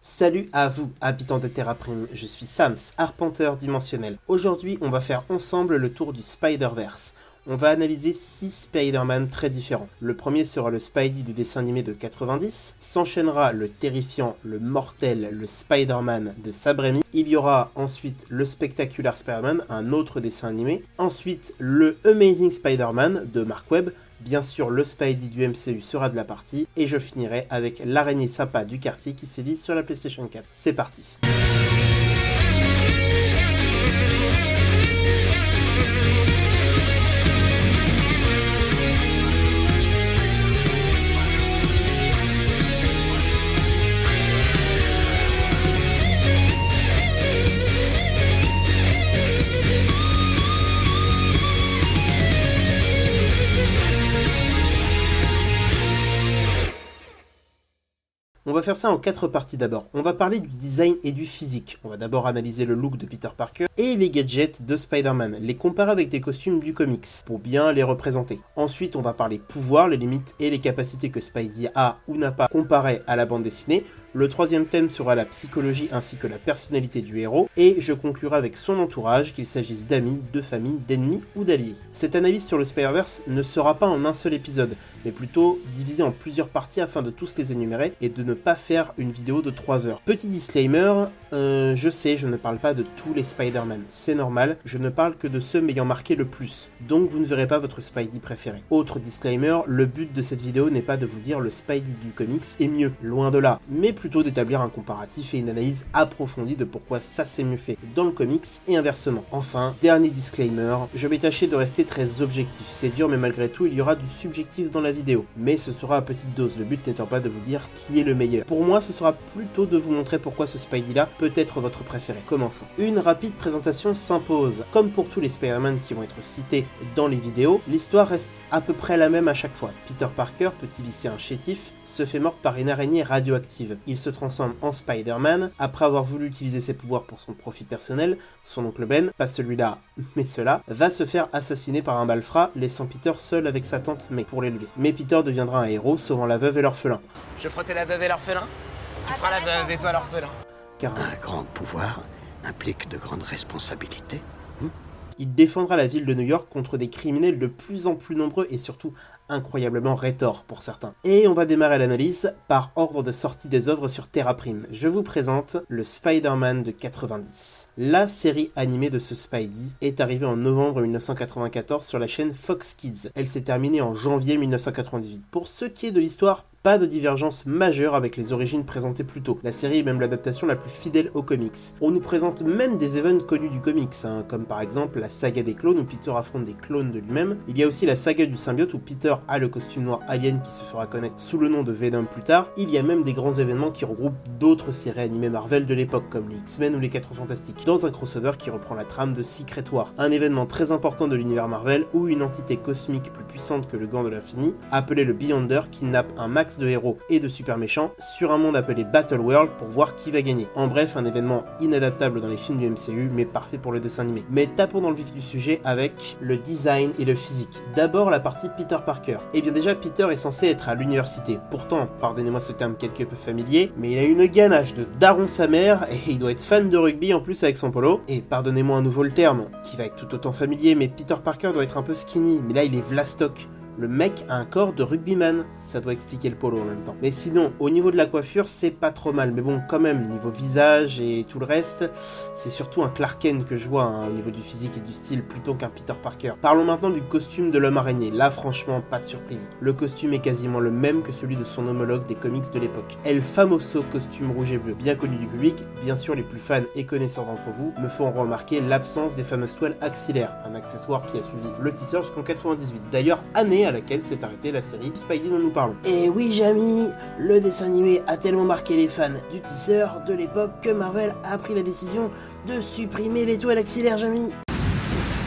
Salut à vous, habitants de Terra Prime, je suis Sams, arpenteur dimensionnel. Aujourd'hui, on va faire ensemble le tour du Spider-Verse. On va analyser 6 Spider-Man très différents. Le premier sera le Spidey du dessin animé de 90, s'enchaînera le terrifiant, le mortel, le Spider-Man de Sam Raimi. Il y aura ensuite le Spectacular Spider-Man, un autre dessin animé. Ensuite, le Amazing Spider-Man de Mark Webb. Bien sûr, le Spidey du MCU sera de la partie. Et je finirai avec l'araignée sympa du quartier qui sévit sur la PlayStation 4. C'est parti. On va faire ça en 4 parties d'abord. On va parler du design et du physique. On va d'abord analyser le look de Peter Parker et les gadgets de Spider-Man, les comparer avec des costumes du comics pour bien les représenter. Ensuite, on va parler pouvoir, les limites et les capacités que Spidey a ou n'a pas comparé à la bande dessinée. Le troisième thème sera la psychologie ainsi que la personnalité du héros, et je conclurai avec son entourage, qu'il s'agisse d'amis, de famille, d'ennemis ou d'alliés. Cette analyse sur le Spider-Verse ne sera pas en un seul épisode, mais plutôt divisée en plusieurs parties afin de tous les énumérer et de ne pas faire une vidéo de 3 heures. Petit disclaimer, je sais, je ne parle pas de tous les Spider-Man, c'est normal, je ne parle que de ceux m'ayant marqué le plus, donc vous ne verrez pas votre Spidey préféré. Autre disclaimer, le but de cette vidéo n'est pas de vous dire le Spidey du comics est mieux, loin de là, mais plutôt d'établir un comparatif et une analyse approfondie de pourquoi ça s'est mieux fait dans le comics et inversement. Enfin, dernier disclaimer, je vais tâcher de rester très objectif, c'est dur mais malgré tout il y aura du subjectif dans la vidéo, mais ce sera à petite dose, le but n'étant pas de vous dire qui est le meilleur. Pour moi ce sera plutôt de vous montrer pourquoi ce Spidey là peut être votre préféré. Commençons. Une rapide présentation s'impose. Comme pour tous les Spider-Man qui vont être cités dans les vidéos, l'histoire reste à peu près la même à chaque fois. Peter Parker, petit lycéen chétif, se fait mordre par une araignée radioactive. Il se transforme en Spider-Man, après avoir voulu utiliser ses pouvoirs pour son profit personnel, son oncle Ben, pas celui-là, mais cela, va se faire assassiner par un malfrat, laissant Peter seul avec sa tante May pour l'élever. Mais Peter deviendra un héros, sauvant la veuve et l'orphelin. Je frottais la veuve et l'orphelin, tu feras la veuve et toi l'orphelin. Car un grand pouvoir implique de grandes responsabilités. Il défendra la ville de New York contre des criminels de plus en plus nombreux et surtout incroyablement rétors pour certains. Et on va démarrer l'analyse par ordre de sortie des œuvres sur Terra Prime. Je vous présente le Spider-Man de 90. La série animée de ce Spidey est arrivée en novembre 1994 sur la chaîne Fox Kids. Elle s'est terminée en janvier 1998. Pour ce qui est de l'histoire, pas de divergence majeure avec les origines présentées plus tôt. La série est même l'adaptation la plus fidèle aux comics. On nous présente même des events connus du comics, comme par exemple la saga des clones où Peter affronte des clones de lui-même. Il y a aussi la saga du symbiote où Peter a le costume noir alien qui se fera connaître sous le nom de Venom plus tard. Il y a même des grands événements qui regroupent d'autres séries animées Marvel de l'époque comme les X-Men ou les 4 Fantastiques, dans un crossover qui reprend la trame de Secret War, un événement très important de l'univers Marvel où une entité cosmique plus puissante que le gant de l'infini, appelée le Beyonder, kidnappe un max de héros et de super méchants sur un monde appelé Battle World pour voir qui va gagner. En bref, un événement inadaptable dans les films du MCU mais parfait pour le dessin animé. Mais tapons dans le vif du sujet avec le design et le physique. D'abord la partie Peter Parker. Et bien déjà Peter est censé être à l'université. Pourtant, pardonnez-moi ce terme quelque peu familier, mais il a une ganache de daron sa mère et il doit être fan de rugby en plus avec son polo. Et pardonnez-moi à nouveau le terme, qui va être tout autant familier, mais Peter Parker doit être un peu skinny, mais là il est vlastoc. Le mec a un corps de rugbyman, ça doit expliquer le polo en même temps. Mais sinon, au niveau de la coiffure, c'est pas trop mal. Mais bon, quand même, niveau visage et tout le reste, c'est surtout un Clark Kent que je vois au niveau du physique et du style plutôt qu'un Peter Parker. Parlons maintenant du costume de l'homme araignée. Là, franchement, pas de surprise. Le costume est quasiment le même que celui de son homologue des comics de l'époque. El Famoso costume rouge et bleu, bien connu du public. Bien sûr, les plus fans et connaisseurs d'entre vous me font remarquer l'absence des fameuses toiles axillaires, un accessoire qui a suivi le tisseur jusqu'en 98. D'ailleurs, année à laquelle s'est arrêtée la série Spidey dont nous parlons. Et oui Jamy, le dessin animé a tellement marqué les fans du tisseur de l'époque que Marvel a pris la décision de supprimer les toiles axillaires Jamy.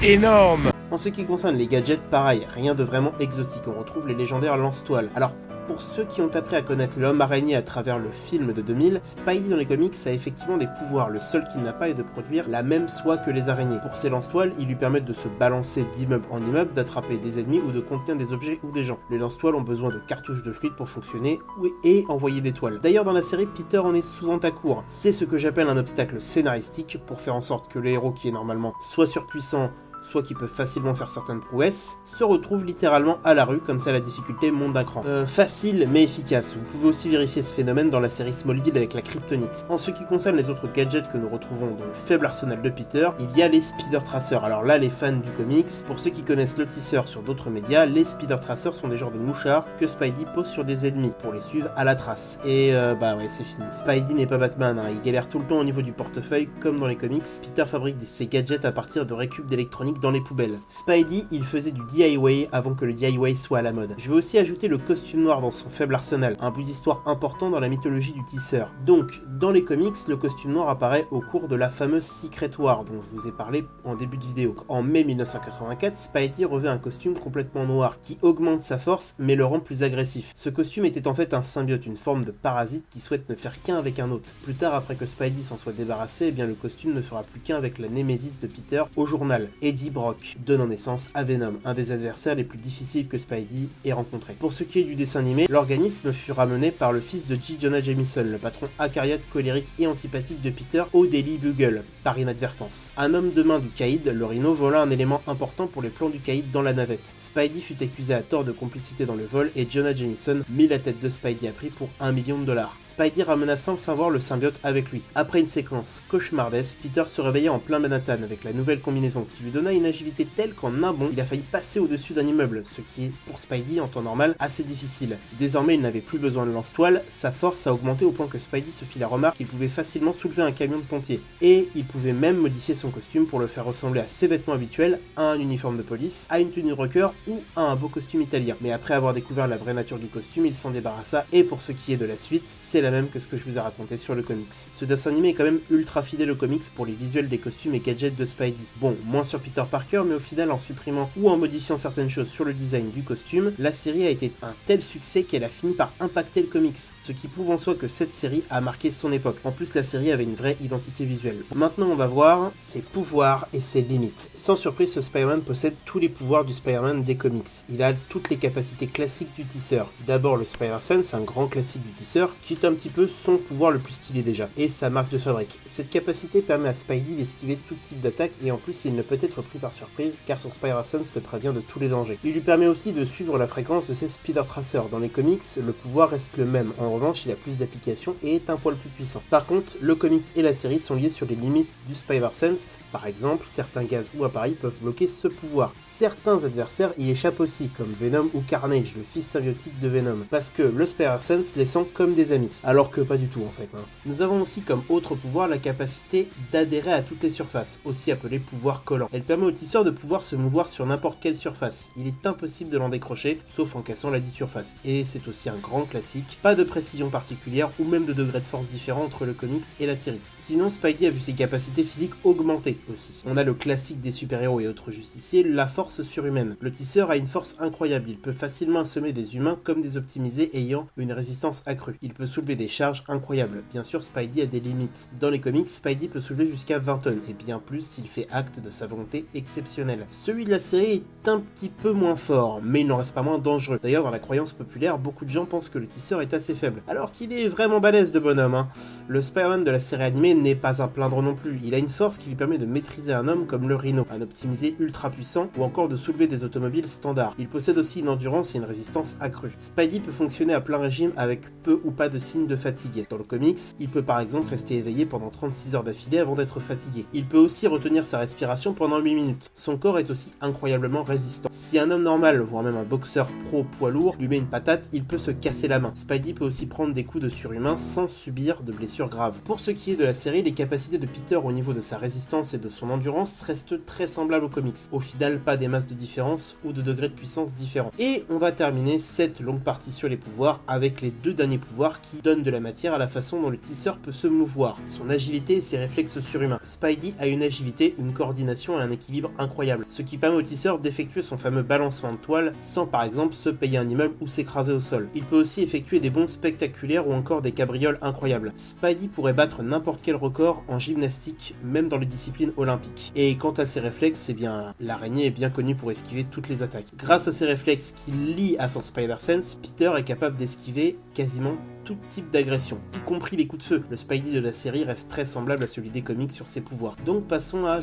Énorme. En ce qui concerne les gadgets, pareil, rien de vraiment exotique, on retrouve les légendaires lance-toiles. Alors, pour ceux qui ont appris à connaître l'homme araignée à travers le film de 2000, Spidey dans les comics a effectivement des pouvoirs, le seul qu'il n'a pas est de produire la même soie que les araignées. Pour ses lance-toiles, ils lui permettent de se balancer d'immeuble en immeuble, d'attraper des ennemis ou de contenir des objets ou des gens. Les lance-toiles ont besoin de cartouches de fluide pour fonctionner et envoyer des toiles. D'ailleurs dans la série, Peter en est souvent à court. C'est ce que j'appelle un obstacle scénaristique pour faire en sorte que le héros qui est normalement soit surpuissant, soit qui peut facilement faire certaines prouesses, se retrouve littéralement à la rue, comme ça la difficulté monte d'un cran. Facile mais efficace. Vous pouvez aussi vérifier ce phénomène dans la série Smallville avec la kryptonite. En ce qui concerne les autres gadgets que nous retrouvons dans le faible arsenal de Peter, il y a les Spider Tracers. Alors là, les fans du comics, pour ceux qui connaissent le tisseur sur d'autres médias, les Spider Tracers sont des genres de mouchards que Spidey pose sur des ennemis pour les suivre à la trace. Et bah ouais, c'est fini. Spidey n'est pas Batman, hein. Il galère tout le temps au niveau du portefeuille, comme dans les comics. Peter fabrique ses gadgets à partir de récup d'électronique dans les poubelles. Spidey, il faisait du DIY avant que le DIY soit à la mode. Je vais aussi ajouter le costume noir dans son faible arsenal, un bout d'histoire important dans la mythologie du tisseur. Donc, dans les comics, le costume noir apparaît au cours de la fameuse Secret War dont je vous ai parlé en début de vidéo. En mai 1984, Spidey revêt un costume complètement noir qui augmente sa force mais le rend plus agressif. Ce costume était en fait un symbiote, une forme de parasite qui souhaite ne faire qu'un avec un autre. Plus tard, après que Spidey s'en soit débarrassé, eh bien le costume ne fera plus qu'un avec la némésis de Peter au journal, Eddie Brock, donnant naissance à Venom, un des adversaires les plus difficiles que Spidey ait rencontré. Pour ce qui est du dessin animé, l'organisme fut ramené par le fils de J. Jonah Jameson, le patron acariâtre, colérique et antipathique de Peter au Daily Bugle, par inadvertance. Un homme de main du caïd, le Rhino, vola un élément important pour les plans du caïd dans la navette. Spidey fut accusé à tort de complicité dans le vol et Jonah Jameson mit la tête de Spidey à prix pour $1 million. Spidey ramena sans le savoir le symbiote avec lui. Après une séquence cauchemardesque, Peter se réveilla en plein Manhattan avec la nouvelle combinaison qui lui donna une agilité telle qu'en un bond, il a failli passer au-dessus d'un immeuble, ce qui est pour Spidey en temps normal assez difficile. Désormais, il n'avait plus besoin de lance-toile, sa force a augmenté au point que Spidey se fit la remarque qu'il pouvait facilement soulever un camion de pompier. Et il pouvait même modifier son costume pour le faire ressembler à ses vêtements habituels, à un uniforme de police, à une tenue de rocker ou à un beau costume italien. Mais après avoir découvert la vraie nature du costume, il s'en débarrassa et pour ce qui est de la suite, c'est la même que ce que je vous ai raconté sur le comics. Ce dessin animé est quand même ultra fidèle au comics pour les visuels des costumes et gadgets de Spidey. Bon, moins sur Peter Parker, mais au final en supprimant ou en modifiant certaines choses sur le design du costume, la série a été un tel succès qu'elle a fini par impacter le comics, ce qui prouve en soi que cette série a marqué son époque. En plus, la série avait une vraie identité visuelle. Maintenant, on va voir ses pouvoirs et ses limites. Sans surprise, ce Spider-Man possède tous les pouvoirs du Spider-Man des comics. Il a toutes les capacités classiques du tisseur. D'abord, le Spider-Sense, un grand classique du tisseur, qui est un petit peu son pouvoir le plus stylé déjà, et sa marque de fabrique. Cette capacité permet à Spidey d'esquiver tout type d'attaque et en plus, il ne peut être pris par surprise car son Spider-Sense le prévient de tous les dangers. Il lui permet aussi de suivre la fréquence de ses Spider Tracers. Dans les comics, le pouvoir reste le même. En revanche, il a plus d'applications et est un poil plus puissant. Par contre, le comics et la série sont liés sur les limites du Spider-Sense. Par exemple, certains gaz ou appareils peuvent bloquer ce pouvoir. Certains adversaires y échappent aussi, comme Venom ou Carnage, le fils symbiotique de Venom, parce que le Spider-Sense les sent comme des amis, alors que pas du tout en fait. Nous avons aussi comme autre pouvoir la capacité d'adhérer à toutes les surfaces, aussi appelée pouvoir collant. Elle permet au tisseur de pouvoir se mouvoir sur n'importe quelle surface. Il est impossible de l'en décrocher, sauf en cassant la dite surface. Et c'est aussi un grand classique, pas de précision particulière ou même de degré de force différent entre le comics et la série. Sinon, Spidey a vu ses capacités physiques augmenter aussi. On a le classique des super-héros et autres justiciers, la force surhumaine. Le tisseur a une force incroyable, il peut facilement assommer des humains comme des optimisés ayant une résistance accrue. Il peut soulever des charges incroyables. Bien sûr, Spidey a des limites. Dans les comics, Spidey peut soulever jusqu'à 20 tonnes, et bien plus s'il fait acte de sa volonté exceptionnelle. Celui de la série est un petit peu moins fort, mais il n'en reste pas moins dangereux. D'ailleurs, dans la croyance populaire, beaucoup de gens pensent que le tisseur est assez faible, alors qu'il est vraiment balèze de bonhomme. Le Spider-Man de la série animée n'est pas à plaindre non plus. Il a une force qui lui permet de maîtriser un homme comme le Rhino, un optimisé ultra puissant, ou encore de soulever des automobiles standards. Il possède aussi une endurance et une résistance accrue. Spidey peut fonctionner à plein régime avec peu ou pas de signes de fatigue. Dans le comics, il peut par exemple rester éveillé pendant 36 heures d'affilée avant d'être fatigué. Il peut aussi retenir sa respiration pendant 8 minutes. Son corps est aussi incroyablement résistant. Si un homme normal, voire même un boxeur pro poids lourd, lui met une patate, il peut se casser la main. Spidey peut aussi prendre des coups de surhumain sans subir de blessures graves. Pour ce qui est de la série, les capacités de Peter au niveau de sa résistance et de son endurance restent très semblables aux comics. Au final, pas des masses de différence ou de degrés de puissance différents. Et on va terminer cette longue partie sur les pouvoirs avec les deux derniers pouvoirs qui donnent de la matière à la façon dont le tisseur peut se mouvoir, son agilité et ses réflexes surhumains. Spidey a une agilité, une coordination et un équilibre équilibre incroyable, ce qui permet au tisseur d'effectuer son fameux balancement de toile sans par exemple se payer un immeuble ou s'écraser au sol. Il peut aussi effectuer des bonds spectaculaires ou encore des cabrioles incroyables. Spidey pourrait battre n'importe quel record en gymnastique, même dans les disciplines olympiques. Et quant à ses réflexes, eh bien, l'araignée est bien connue pour esquiver toutes les attaques. Grâce à ses réflexes qu'il lie à son Spider-Sense, Peter est capable d'esquiver quasiment tout type d'agression, y compris les coups de feu. Le Spidey de la série reste très semblable à celui des comics sur ses pouvoirs. Donc passons à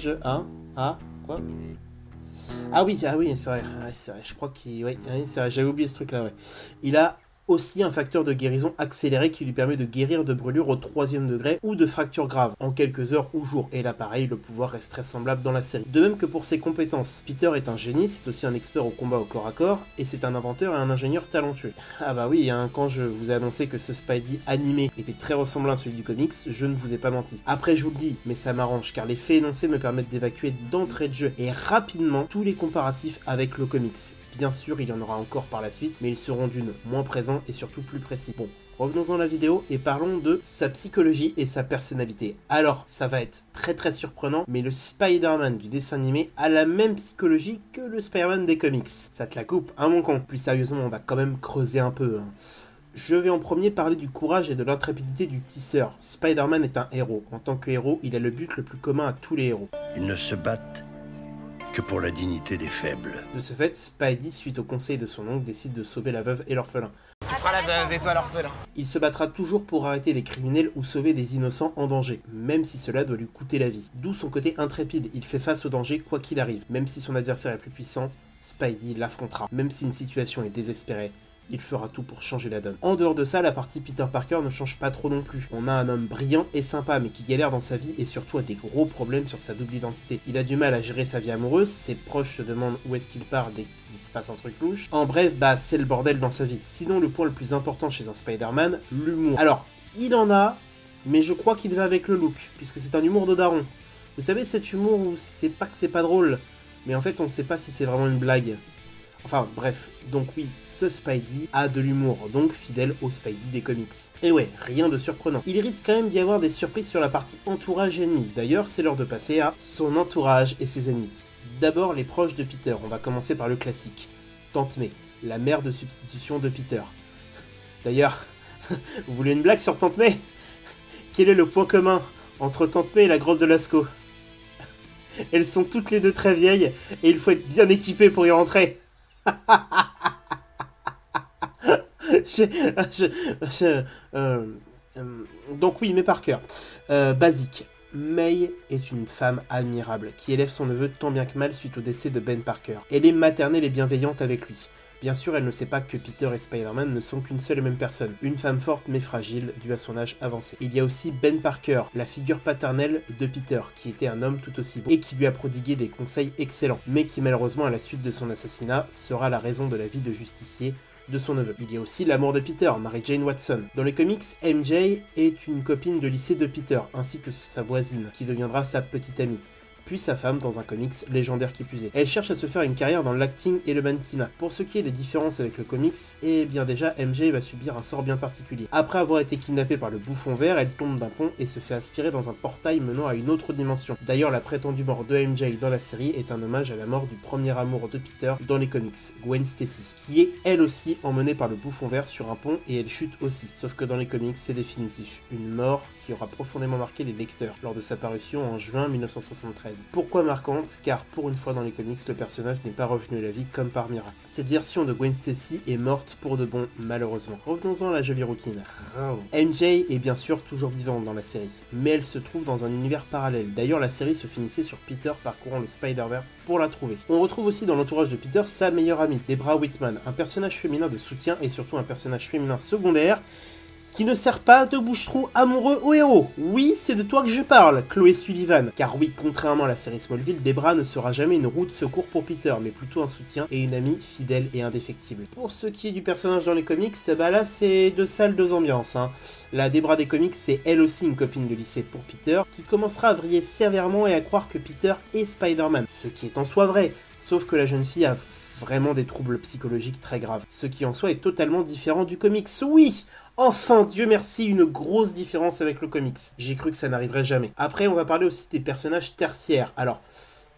quoi? Ah oui, c'est vrai, je crois qu'il... Oui, c'est vrai, j'avais oublié ce truc-là, ouais. Il a aussi un facteur de guérison accéléré qui lui permet de guérir de brûlures au 3e degré ou de fractures graves en quelques heures ou jours. Et là pareil, le pouvoir reste très semblable dans la série. De même que pour ses compétences. Peter est un génie, c'est aussi un expert au combat au corps à corps, et c'est un inventeur et un ingénieur talentueux. Ah bah oui, quand je vous ai annoncé que ce Spidey animé était très ressemblant à celui du comics, je ne vous ai pas menti. Après je vous le dis, mais ça m'arrange car les faits énoncés me permettent d'évacuer d'entrée de jeu et rapidement tous les comparatifs avec le comics. Bien sûr, il y en aura encore par la suite, mais ils seront d'une moins présents et surtout plus précis. Bon, revenons-en à la vidéo et parlons de sa psychologie et sa personnalité. Alors, ça va être très surprenant, mais le Spider-Man du dessin animé a la même psychologie que le Spider-Man des comics. Ça te la coupe, hein mon con? Plus sérieusement, on va quand même creuser un peu, hein. Je vais en premier parler du courage et de l'intrépidité du tisseur. Spider-Man est un héros. En tant que héros, il a le but le plus commun à tous les héros. Ils ne se battent que pour la dignité des faibles. De ce fait, Spidey, suite au conseil de son oncle, décide de sauver la veuve et l'orphelin. Tu feras la veuve et toi l'orphelin. Il se battra toujours pour arrêter les criminels ou sauver des innocents en danger, même si cela doit lui coûter la vie. D'où son côté intrépide, il fait face au danger quoi qu'il arrive. Même si son adversaire est plus puissant, Spidey l'affrontera. Même si une situation est désespérée, il fera tout pour changer la donne. En dehors de ça, la partie Peter Parker ne change pas trop non plus. On a un homme brillant et sympa, mais qui galère dans sa vie et surtout a des gros problèmes sur sa double identité. Il a du mal à gérer sa vie amoureuse, ses proches se demandent où est-ce qu'il part dès qu'il se passe un truc louche. En bref, c'est le bordel dans sa vie. Sinon, le point le plus important chez un Spider-Man, l'humour. Alors, il en a, mais je crois qu'il va avec le look, puisque c'est un humour de daron. Vous savez, cet humour où c'est pas que c'est pas drôle, mais en fait on ne sait pas si c'est vraiment une blague. Enfin bref, donc oui, ce Spidey a de l'humour, donc fidèle au Spidey des comics. Et ouais, rien de surprenant. Il risque quand même d'y avoir des surprises sur la partie entourage et ennemis. D'ailleurs, c'est l'heure de passer à son entourage et ses ennemis. D'abord, les proches de Peter. On va commencer par le classique. Tante May, la mère de substitution de Peter. D'ailleurs, vous voulez une blague sur Tante May? Quel est le point commun entre Tante May et la grotte de Lascaux? Elles sont toutes les deux très vieilles et il faut être bien équipé pour y rentrer. Donc oui, mais par cœur. Basique. May est une femme admirable qui élève son neveu tant bien que mal suite au décès de Ben Parker. Elle est maternelle et bienveillante avec lui. Bien sûr, elle ne sait pas que Peter et Spider-Man ne sont qu'une seule et même personne. Une femme forte mais fragile, due à son âge avancé. Il y a aussi Ben Parker, la figure paternelle de Peter, qui était un homme tout aussi beau et qui lui a prodigué des conseils excellents, mais qui malheureusement à la suite de son assassinat sera la raison de la vie de justicier de son neveu. Il y a aussi l'amour de Peter, Mary Jane Watson. Dans les comics, MJ est une copine de lycée de Peter, ainsi que sa voisine, qui deviendra sa petite amie. Puis sa femme dans un comics légendaire qui plus est. Elle cherche à se faire une carrière dans l'acting et le mannequinat. Pour ce qui est des différences avec le comics, eh bien déjà MJ va subir un sort bien particulier. Après avoir été kidnappée par le bouffon vert, elle tombe d'un pont et se fait aspirer dans un portail menant à une autre dimension. D'ailleurs, la prétendue mort de MJ dans la série est un hommage à la mort du premier amour de Peter dans les comics, Gwen Stacy, qui est elle aussi emmenée par le bouffon vert sur un pont et elle chute aussi. Sauf que dans les comics, c'est définitif. Une mort qui aura profondément marqué les lecteurs lors de sa parution en juin 1973. Pourquoi marquante? Car pour une fois dans les comics, le personnage n'est pas revenu à la vie comme par miracle. Cette version de Gwen Stacy est morte pour de bon, malheureusement. Revenons-en à la jolie rouquine. MJ est bien sûr toujours vivante dans la série, mais elle se trouve dans un univers parallèle. D'ailleurs, la série se finissait sur Peter parcourant le Spider-Verse pour la trouver. On retrouve aussi dans l'entourage de Peter sa meilleure amie, Debra Whitman, un personnage féminin de soutien et surtout un personnage féminin secondaire qui ne sert pas de bouche-trou amoureux au héros. Oui, c'est de toi que je parle, Chloé Sullivan. Car oui, contrairement à la série Smallville, Debra ne sera jamais une roue de secours pour Peter, mais plutôt un soutien et une amie fidèle et indéfectible. Pour ce qui est du personnage dans les comics, là c'est deux salles, deux ambiances. La Debra des comics, c'est elle aussi une copine de lycée pour Peter, qui commencera à vriller sévèrement et à croire que Peter est Spider-Man. Ce qui est en soi vrai, sauf que la jeune fille a vraiment des troubles psychologiques très graves. Ce qui en soi est totalement différent du comics. Oui! Enfin, Dieu merci, une grosse différence avec le comics. J'ai cru que ça n'arriverait jamais. Après, on va parler aussi des personnages tertiaires. Alors,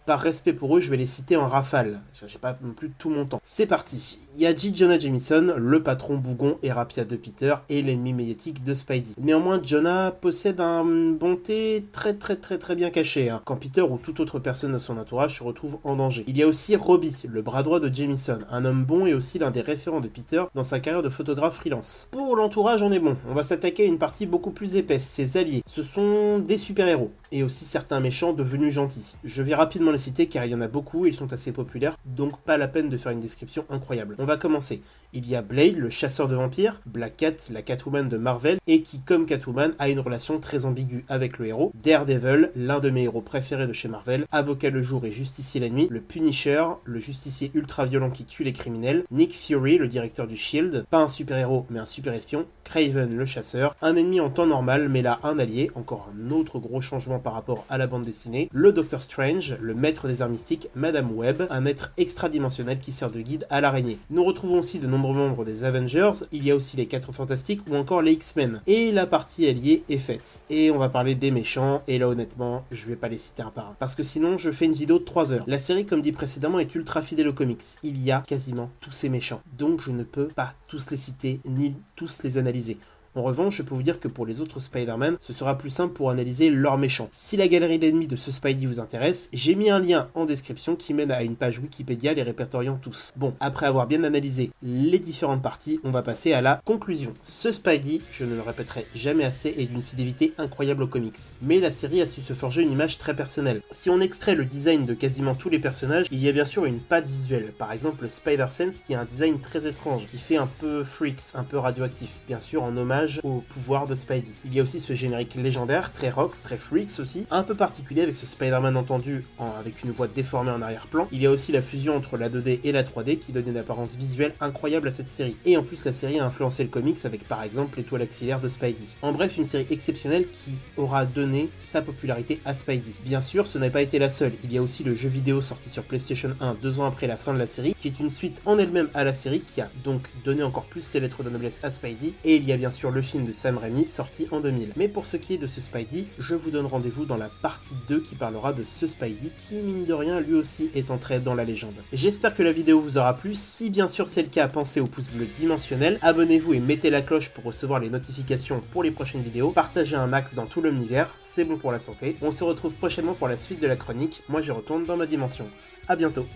Par respect pour eux, je vais les citer en rafale. J'ai pas non plus tout mon temps. C'est parti. Il y a J. Jonah Jameson, le patron bougon et rapia de Peter et l'ennemi médiatique de Spidey. Néanmoins, Jonah possède une bonté très bien cachée, quand Peter ou toute autre personne de son entourage se retrouve en danger. Il y a aussi Robbie, le bras droit de Jameson, un homme bon et aussi l'un des référents de Peter dans sa carrière de photographe freelance. Pour l'entourage, on est bon. On va s'attaquer à une partie beaucoup plus épaisse, ses alliés. Ce sont des super-héros et aussi certains méchants devenus gentils. Je vais rapidement les citer car il y en a beaucoup, ils sont assez populaires, donc pas la peine de faire une description incroyable. On va commencer. Il y a Blade, le chasseur de vampires, Black Cat, la Catwoman de Marvel, et qui, comme Catwoman, a une relation très ambiguë avec le héros. Daredevil, l'un de mes héros préférés de chez Marvel, avocat le jour et justicier la nuit. Le Punisher, le justicier ultra-violent qui tue les criminels. Nick Fury, le directeur du Shield, pas un super-héros mais un super-espion. Kraven, le chasseur, un ennemi en temps normal mais là un allié, encore un autre gros changement par rapport à la bande dessinée. Le Doctor Strange, le maître des arts mystiques, Madame Web, un être extradimensionnel qui sert de guide à l'araignée. Nous retrouvons aussi de nombreux membres des Avengers, il y a aussi les 4 Fantastiques ou encore les X-Men. Et la partie alliée est faite. Et on va parler des méchants, et là honnêtement, je vais pas les citer un par un. Parce que sinon, je fais une vidéo de 3 heures. La série, comme dit précédemment, est ultra fidèle aux comics. Il y a quasiment tous ces méchants. Donc je ne peux pas tous les citer, ni tous les analyser. En revanche, je peux vous dire que pour les autres Spider-Man, ce sera plus simple pour analyser leurs méchants. Si la galerie d'ennemis de ce Spidey vous intéresse, j'ai mis un lien en description qui mène à une page Wikipédia les répertoriant tous. Bon, après avoir bien analysé les différentes parties, on va passer à la conclusion. Ce Spidey, je ne le répéterai jamais assez, est d'une fidélité incroyable aux comics. Mais la série a su se forger une image très personnelle. Si on extrait le design de quasiment tous les personnages, il y a bien sûr une patte visuelle. Par exemple, Spider-Sense qui a un design très étrange, qui fait un peu freaks, un peu radioactif. Bien sûr, en hommage au pouvoir de Spidey. Il y a aussi ce générique légendaire, très rocks, très freaks aussi, un peu particulier avec ce Spider-Man entendu avec une voix déformée en arrière-plan. Il y a aussi la fusion entre la 2D et la 3D qui donne une apparence visuelle incroyable à cette série. Et en plus, la série a influencé le comics avec par exemple l'étoile axillaire de Spidey. En bref, une série exceptionnelle qui aura donné sa popularité à Spidey. Bien sûr, ce n'a pas été la seule. Il y a aussi le jeu vidéo sorti sur PlayStation 1 2 ans après la fin de la série, qui est une suite en elle-même à la série, qui a donc donné encore plus ses lettres de noblesse à Spidey. Et il y a bien sûr le film de Sam Raimi sorti en 2000. Mais pour ce qui est de ce Spidey, je vous donne rendez-vous dans la partie 2 qui parlera de ce Spidey qui, mine de rien, lui aussi est entré dans la légende. J'espère que la vidéo vous aura plu. Si bien sûr c'est le cas, pensez au pouce bleu dimensionnel, abonnez-vous et mettez la cloche pour recevoir les notifications pour les prochaines vidéos, partagez un max dans tout l'univers, c'est bon pour la santé. On se retrouve prochainement pour la suite de la chronique. Moi je retourne dans ma dimension. À bientôt.